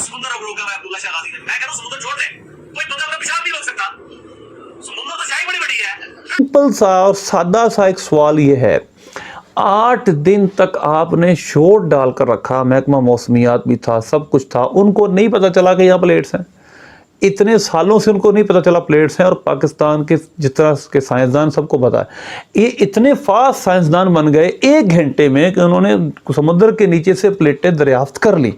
समुद्र को रोका हुआ है अब्दुल्ला शाह गाजी ने। मैं कह रहा हूं समुद्र छोड़ दे, कोई बंदा अपना पेशाब नहीं रोक सकता, समुद्र तो चाय बड़ी बड़ी है। सिंपल सा और सादा सा एक सवाल ये है, 8 दिन तक आपने शोर डालकर रखा, महकमा मौसमियात भी था, सब कुछ था, उनको नहीं पता चला कि यहाँ प्लेट्स हैं। इतने सालों से उनको नहीं पता चला प्लेट्स हैं, और पाकिस्तान के जितना के साइंसदान सबको पता है। ये इतने फास्ट साइंसदान बन गए 1 घंटे में कि उन्होंने समुद्र के नीचे से प्लेटें दरियाफ्त कर ली।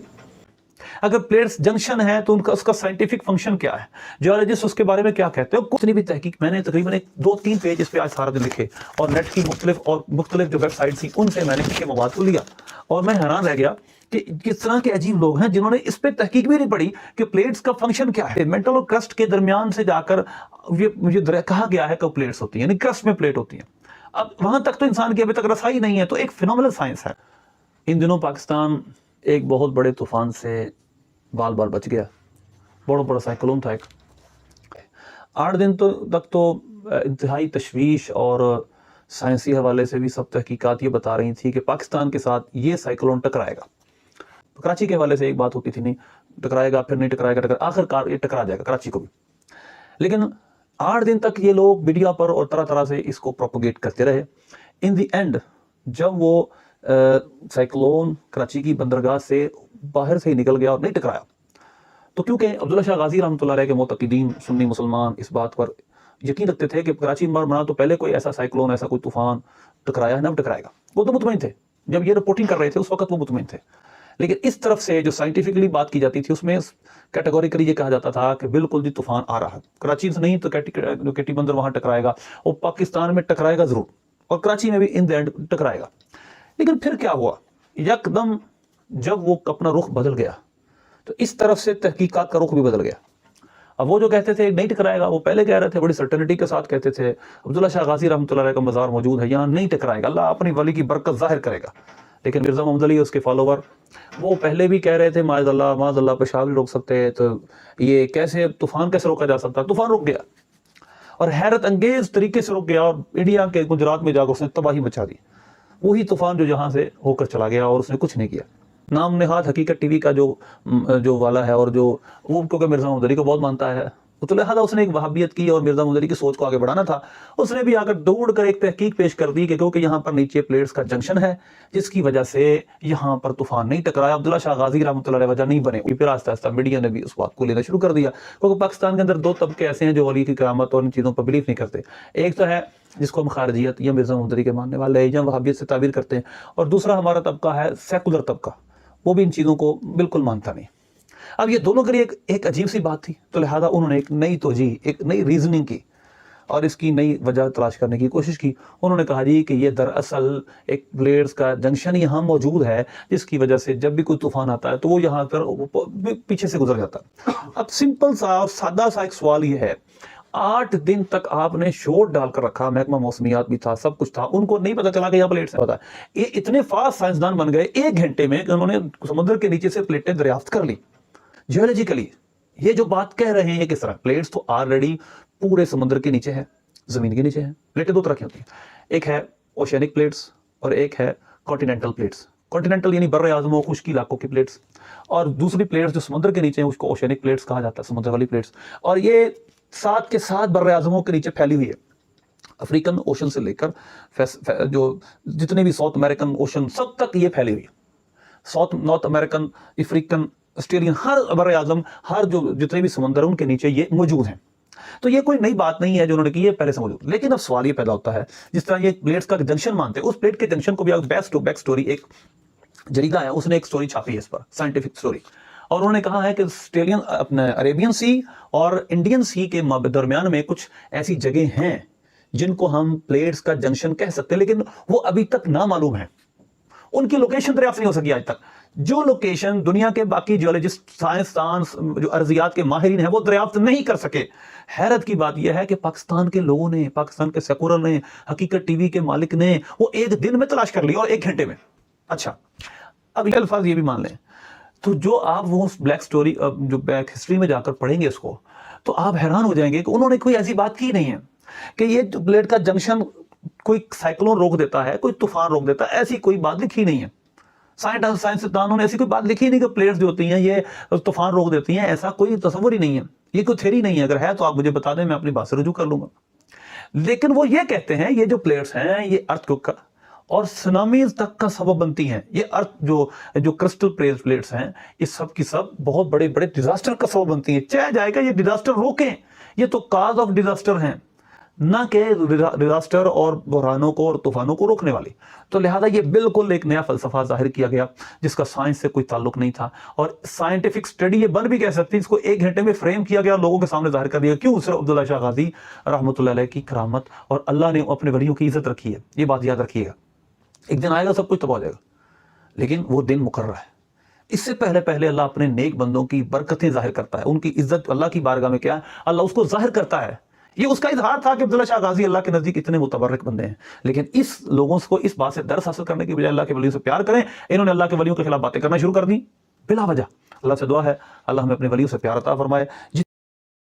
अगर प्लेट्स जंक्शन है तो उनका उसका साइंटिफिक फंक्शन क्या है, जियोलॉजिस्ट उसके बारे में क्या कहते हैं, कुछ नहीं भी तहकीक मैंने तकरीबन 2-3 पेज इस पे आज सारा दिन लिखे, और नेट की मुख्तलिफ जो वेबसाइट थी उनसे मैंने इसके मवाद को लिया, और मैं हैरान रह गया कि किस तरह के अजीब लोग हैं जिन्होंने इस पे तहकीक भी नहीं पड़ी कि प्लेट्स का फंक्शन क्या है। मेंटल और क्रस्ट के दरमियान से जाकर ये मुझे कहा गया है कि प्लेट्स होती हैं, यानी क्रस्ट में प्लेट होती है। अब वहां तक तो इंसान की अभी तक रसाई नहीं है, तो एक फिनोमिनल साइंस है। इन दिनों पाकिस्तान एक बहुत बड़े तूफान से बाल बाल बच गया, बहुत बड़ा साइक्लोन था एक। 8 दिन तक तो इंतहाई तशवीश, और साइंसी हवाले से भी सब तहकीकात ये बता रही थी कि पाकिस्तान के साथ ये साइक्लोन टकराएगा। तो कराची के हवाले से एक बात होती थी, नहीं टकराएगा, फिर नहीं टकराएगा, आखिरकार ये टकरा जाएगा कराची को भी। लेकिन 8 दिन तक ये लोग मीडिया पर और तरह तरह से इसको प्रोपोगेट करते रहे। इन द एंड जब वो साइक्लोन कराची की बंदरगाह से बाहर से ही निकल गया और नहीं टकराया, तो क्योंकि अब्दुल्ला शाह गाजी रहमतुल्लाह अलैह के मुतक़िदीन सुन्नी मुसलमान इस बात पर यकीन रखते थे कि कराची में बना तो पहले कोई ऐसा साइक्लोन, ऐसा कोई तूफान टकराया है, ना टकराएगा। वो तो मुतमईन थे, जब ये रिपोर्टिंग कर रहे थे उस वक्त वो मुतमईन थे। लेकिन इस तरफ से जो साइंटिफिकली बात की जाती थी उसमें कैटेगोरिकली ये कहा जाता था कि बिल्कुल जी तूफान आ रहा है, कराची से नहीं तो केटी बंदर वहां टकराएगा, और पाकिस्तान में टकराएगा जरूर, और कराची में भी इन द एंड टकराएगा। लेकिन फिर क्या हुआ, यकदम जब वो अपना रुख बदल गया तो इस तरफ से तहकीकात का रुख भी बदल गया। अब वो जो कहते थे नहीं टकराएगा, वो पहले कह रहे थे, बड़ी सर्टेनिटी के साथ कहते थे अब्दुल्ला शाह गाजी रहमतुल्लाह अलैह का मज़ार मौजूद है, यहाँ नहीं टकराएगा, अल्लाह अपनी वली की बरकत जाहिर करेगा। लेकिन मिर्ज़ा मोहम्मद अली उसके फॉलोवर वो पहले भी कह रहे थे माज़अल्लाह पेशाब नहीं रोक सकते, तो ये कैसे तूफान कैसे रोका जा सकता। तूफान रुक गया, और हैरत अंगेज तरीके से रुक गया, और इंडिया के गुजरात में जाकर उसने तबाही मचा दी। वही तूफान जो जहां से होकर चला गया, और उसने कुछ नहीं किया। नाम नेहाद हकीकत टीवी का जो वाला है, और जो वो क्योंकि मिर्ज़ा मोहम्मद अली को बहुत मानता है, तो लिहाजा उसने एक वहाबियत की और मिर्ज़ा मोहम्मद अली की सोच को आगे बढ़ाना था। उसने भी आकर ढूंढ कर एक तहकीक पेश कर दी कि क्योंकि यहाँ पर नीचे प्लेट्स का जंक्शन है, जिसकी वजह से यहाँ पर तूफान नहीं टकराया, अब्दुल्ला शाह गाजी रहमतुल्लाह अलैह वजह नहीं बने। फिर आस्ता आस्ता मीडिया ने भी उस बात को लेना शुरू कर दिया, क्योंकि पाकिस्तान के अंदर 2 तबके ऐसे हैं जो वली की करामत और इन चीज़ों पर बिलीव नहीं करते। एक तो है जिसको हम खारजियत या मिर्ज़ा मोहम्मद अली के मानने वाले या वहाबियत से ताबीर करते हैं, और दूसरा हमारा तबका है सेकुलर तबका, वो भी इन चीज़ों को बिल्कुल मानता नहीं। अब ये दोनों के लिए एक अजीब सी बात थी, तो लिहाजा उन्होंने एक नई तोजी, एक नई रीजनिंग की, और इसकी नई वजह तलाश करने की कोशिश की। उन्होंने कहा जी कि ये दरअसल एक प्लेट्स का जंक्शन यहाँ मौजूद है, जिसकी वजह से जब भी कोई तूफान आता है तो वो यहाँ पर पीछे से गुजर जाता है। अब सिंपल सा और सादा सा एक सवाल ये है, 8 दिन तक आपने शोर डालकर रखा, महकमा मौसमियात भी था, सब कुछ था, उनको नहीं पता चला कि यहाँ प्लेट्स है। ये इतने फास्ट साइंसदान बन गए 1 घंटे में कि उन्होंने समुद्र के नीचे से प्लेटें दरियाफ्त कर ली। जियोलॉजिकली ये जो बात कह रहे हैं किस तरह, प्लेट्स तो ऑलरेडी पूरे समुद्र के नीचे है, जमीन के नीचे है। प्लेटें 2 तरह की होती हैं, एक है ओशियनिक प्लेट्स और एक है कॉन्टिनेंटल प्लेट्स। कॉन्टिनेंटल यानी बर्रे आज़म और खुश्की इलाकों की प्लेट्स, और दूसरी प्लेट्स जो समुद्र के नीचे है उसको ओशियनिक प्लेट्स कहा जाता है, समुद्र वाली प्लेट्स। और ये साथ के साथ बर्रे आज़मों के नीचे फैली हुई है, अफ्रीकन ओशन से लेकर जो जितने भी साउथ अमेरिकन ओशन सब तक ये फैली हुई है। South north American, African, Australian, हर बर्रे आज़म, हर जो जितने भी समुद्र उनके नीचे ये मौजूद हैं। तो ये कोई नई बात नहीं है जो उन्होंने की, ये पहले से मौजूद। लेकिन अब सवाल ये पैदा होता है, जिस तरह ये प्लेट्स का जंक्शन मानते हैं, उस प्लेट के जंक्शन को भी बैक स्टोरी, एक जरीदा है उसने एक स्टोरी छापी है इस पर, साइंटिफिक स्टोरी, और उन्होंने कहा है कि ऑस्ट्रेलियन अपने अरेबियन सी और इंडियन सी के दरमियान में कुछ ऐसी जगह हैं जिनको हम प्लेट्स का जंक्शन कह सकते हैं, लेकिन वो अभी तक ना मालूम है, उनकी लोकेशन दरियाफ्त नहीं हो सकी आज तक। जो लोकेशन दुनिया के बाकी जियोलॉजिस्ट, साइंसदान, जो अर्जियात के माहिरीन हैं वो दरियाफ्त नहीं कर सके। हैरत की बात यह है कि पाकिस्तान के लोगों ने, पाकिस्तान के सेकुलर ने, हकीकत टीवी के मालिक ने वो 1 दिन में तलाश कर ली, और 1 घंटे में। अच्छा, अब ये अल्फाज ये भी मान लें, तो जो आप वो ब्लैक स्टोरी जो बैक हिस्ट्री में जाकर पढ़ेंगे इसको, तो आप हैरान हो जाएंगे कि उन्होंने कोई ऐसी बात की नहीं है कि ये प्लेट का जंक्शन कोई साइक्लोन रोक देता है, कोई तूफान रोक देता है, ऐसी कोई बात लिखी नहीं है। سائنسدانوں نے ایسی کوئی بات لکھی نہیں کہ پلیٹس جو ہوتی ہیں یہ طوفان روک دیتی ہیں، ایسا کوئی تصور ہی نہیں ہے، یہ کوئی تھیوری نہیں ہے، اگر ہے تو آپ مجھے بتا دیں، میں اپنی بات سے رجوع کر لوں گا۔ لیکن وہ یہ کہتے ہیں یہ جو پلیٹس ہیں یہ ارتھ کوک کا اور سنامیز تک کا سبب بنتی ہیں، یہ ارتھ جو کرسٹل پلیٹس ہیں یہ سب کی سب بہت بڑے بڑے ڈیزاسٹر کا سبب بنتی ہیں، چاہے جائے گا یہ ڈیزاسٹر روکیں، یہ تو کاز آف ڈیزاسٹر ہیں، نہ کہ ڈیزاسٹر اور بحرانوں کو اور طوفانوں کو روکنے والی۔ تو لہذا یہ بالکل ایک نیا فلسفہ ظاہر کیا گیا جس کا سائنس سے کوئی تعلق نہیں تھا، اور سائنٹیفک سٹڈی یہ بن بھی کہہ سکتی، اس کو 1 گھنٹے میں فریم کیا گیا، لوگوں کے سامنے ظاہر کر دیا۔ کیوں؟ صرف عبداللہ شاہ غازی رحمۃ اللہ علیہ کی کرامت اور اللہ نے اپنے ولیوں کی عزت رکھی ہے، یہ بات یاد رکھیے گا۔ ایک دن آئے گا سب کچھ تباہ ہو جائے گا، لیکن وہ دن مقرر ہے۔ اس سے پہلے اللہ اپنے نیک بندوں کی برکتیں ظاہر کرتا ہے، ان کی عزت اللہ کی بارگاہ میں کیا ہے، اللہ اس کو ظاہر کرتا ہے۔ یہ اس کا اظہار تھا کہ عبداللہ شاہ غازی اللہ کے نزدیک اتنے متبرک بندے ہیں، لیکن اس لوگوں کو اس بات سے درس حاصل کرنے کی بجائے اللہ کے ولیوں سے پیار کریں، انہوں نے اللہ کے ولیوں کے خلاف باتیں کرنا شروع کر دی بلا وجہ۔ اللہ سے دعا ہے اللہ ہمیں اپنے ولیوں سے پیار عطا فرمائے۔